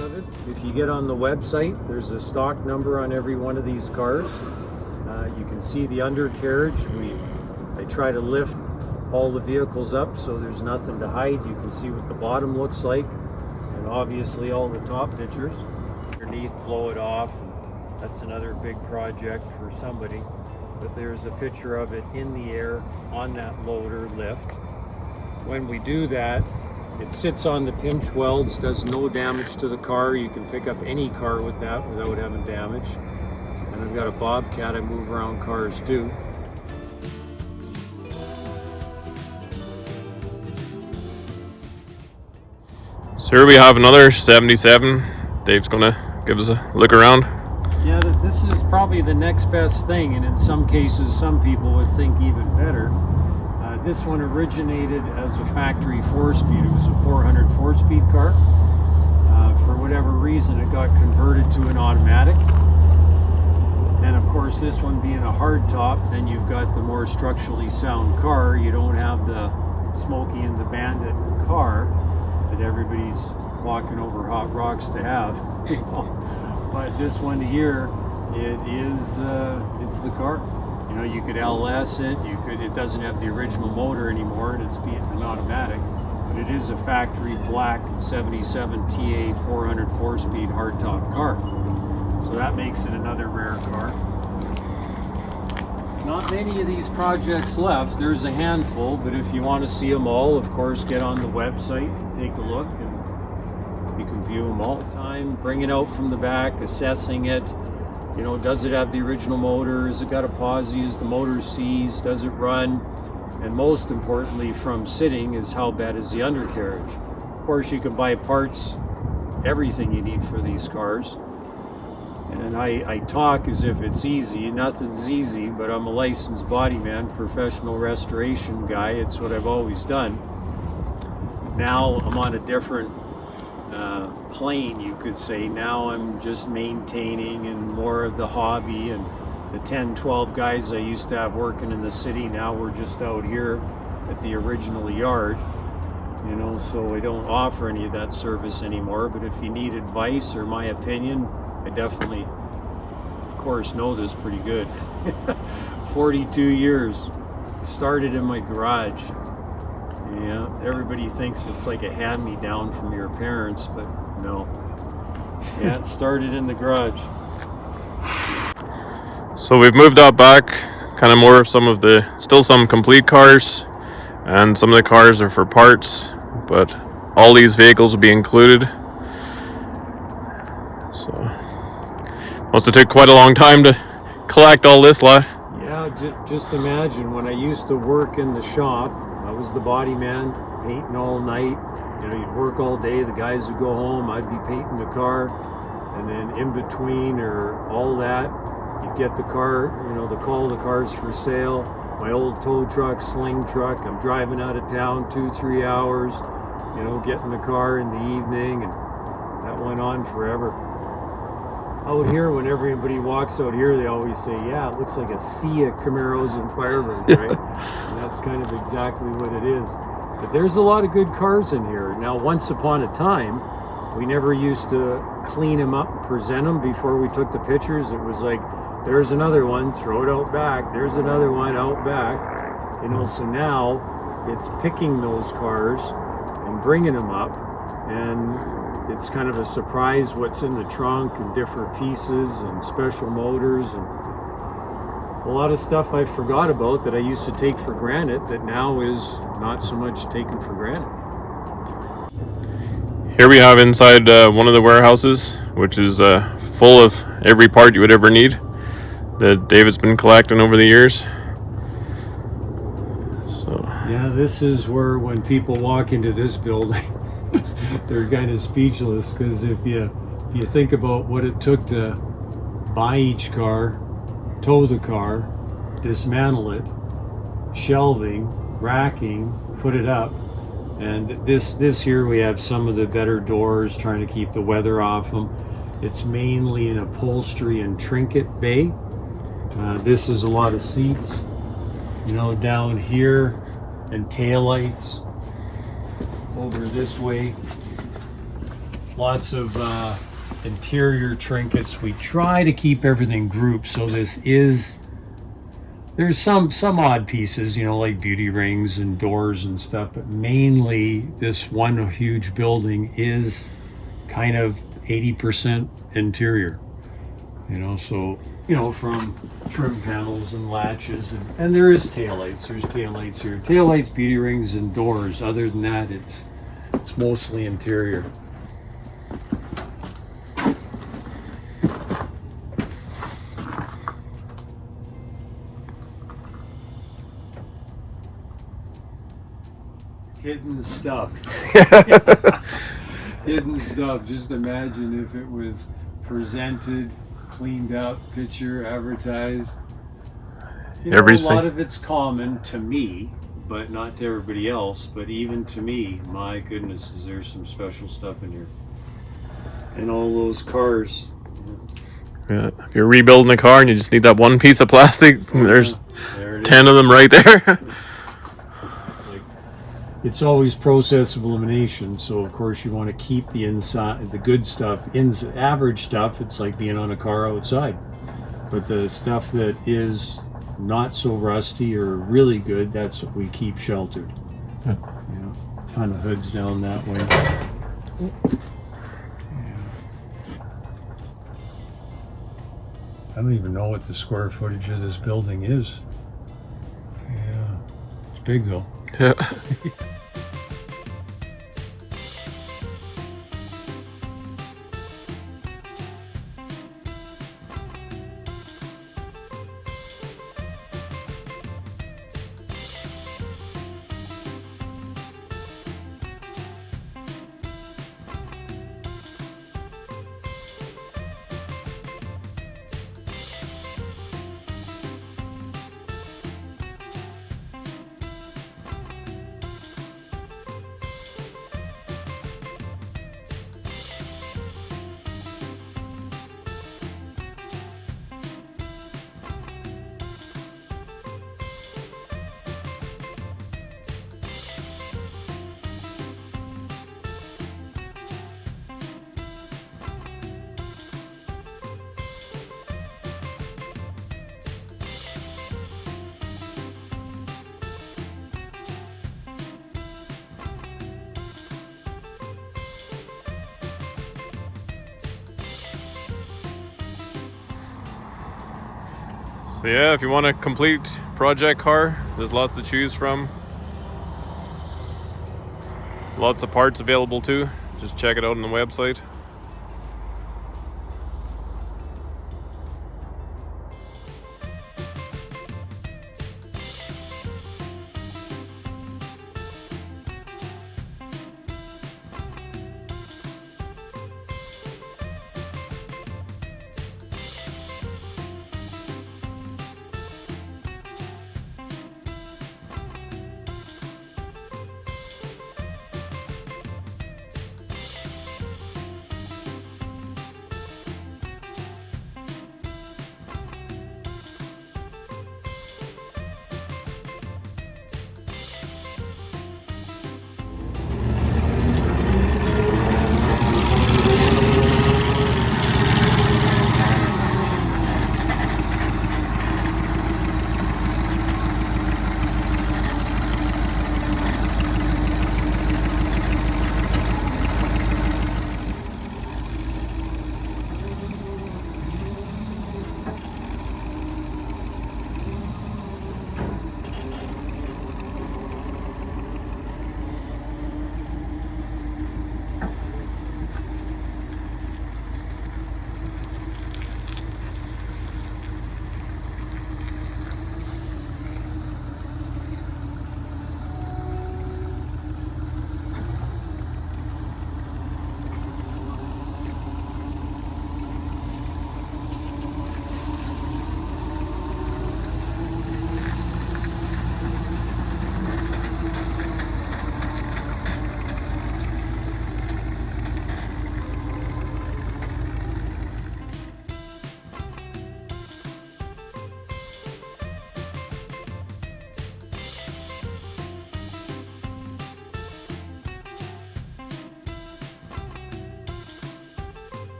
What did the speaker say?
of it. If you get on the website, there's a stock number on every one of these cars. You can see the undercarriage. I try to lift all the vehicles up so there's nothing to hide. You can see what the bottom looks like, and obviously all the top pictures. Underneath, blow it off. That's another big project for somebody. But there's a picture of it in the air on that loader lift. When we do that, it sits on the pinch welds, does no damage to the car. You can pick up any car with that without having damage. And I've got a Bobcat, I move around cars too. So here we have another 77. Dave's gonna give us a look around. Yeah, this is probably the next best thing, and in some cases some people would think even better. This one originated as a factory 4-speed. It was a 400 4-speed car. For whatever reason, it got converted to an automatic. And of course, this one being a hard top, then you've got the more structurally sound car. You don't have the Smokey and the Bandit car that everybody's walking over hot rocks to have. But this one here, it's the car. You know, you could LS it, it doesn't have the original motor anymore, and it's being an automatic, but it is a factory black 77 TA 400 4-speed hardtop car. So that makes it another rare car. Not many of these projects left. There's a handful, but if you want to see them all, of course, get on the website, take a look, and you can view them all the time. Bring it out from the back, assessing it. You know, does it have the original motor? Has it got a posi? Is the motor seized? Does it run? And most importantly, from sitting, is how bad is the undercarriage? Of course, you can buy parts, everything you need for these cars. And I talk as if it's easy. Nothing's easy, but I'm a licensed body man, professional restoration guy. It's what I've always done. Now I'm on a different plane, you could say. Now I'm just maintaining and more of the hobby, and the 10-12 guys I used to have working in the city, now we're just out here at the original yard, you know, so I don't offer any of that service anymore. But if you need advice or my opinion, I definitely, of course, know this pretty good. 42 years, started in my garage. Yeah, everybody thinks it's like a hand-me-down from your parents, but no. Yeah, it started in the garage. So we've moved out back, kind of more of still some complete cars, and some of the cars are for parts, but all these vehicles will be included. So, must have took quite a long time to collect all this lot. Yeah, just imagine when I used to work in the shop, I was the body man, painting all night. You know, you'd work all day, the guys would go home, I'd be painting the car, and then in between or all that, you'd get the car, you know, call the cars for sale. My old tow truck, sling truck, I'm driving out of town 2-3 hours, you know, getting the car in the evening, and that went on forever. Out here, when everybody walks out here, they always say, yeah, it looks like a sea of Camaros and firebirds, right? And that's kind of exactly what it is. But there's a lot of good cars in here. Now, once upon a time, we never used to clean them up and present them before we took the pictures. It was like, there's another one, throw it out back. There's another one out back. You know, so now it's picking those cars and bringing them up, and it's kind of a surprise what's in the trunk and different pieces and special motors and a lot of stuff I forgot about that I used to take for granted that now is not so much taken for granted. Here we have inside one of the warehouses, which is full of every part you would ever need that David's been collecting over the years. So yeah, this is where when people walk into this building, they're kind of speechless, because if you think about what it took to buy each car, tow the car, dismantle it, shelving, racking, put it up, and this here we have some of the better doors, trying to keep the weather off them. It's mainly an upholstery and trinket bay. This is a lot of seats, you know, down here, and taillights. Over this way, lots of interior trinkets. We try to keep everything grouped, so there's some odd pieces, you know, like beauty rings and doors and stuff, but mainly this one huge building is kind of 80% interior, you know, so, you know, from trim panels and latches, and there is taillights. There's taillights here. Taillights, beauty rings, and doors. Other than that, it's mostly interior. Hidden stuff. Hidden stuff. Just imagine if it was presented, cleaned up, picture, advertised. You know, a lot of it's common to me, but not to everybody else. But even to me, my goodness, is there some special stuff in here. And all those cars. Yeah, if you're rebuilding a car and you just need that one piece of plastic, there's 10 of them right there. It's always process of elimination, so of course you want to keep the inside, the good stuff, average stuff. It's like being on a car outside, but the stuff that is not so rusty or really good, that's what we keep sheltered. Yeah, ton of hoods down that way. Yeah. I don't even know what the square footage of this building is. Yeah, it's big though. Yeah. So yeah, if you want a complete project car, there's lots to choose from. Lots of parts available too. Just check it out on the website.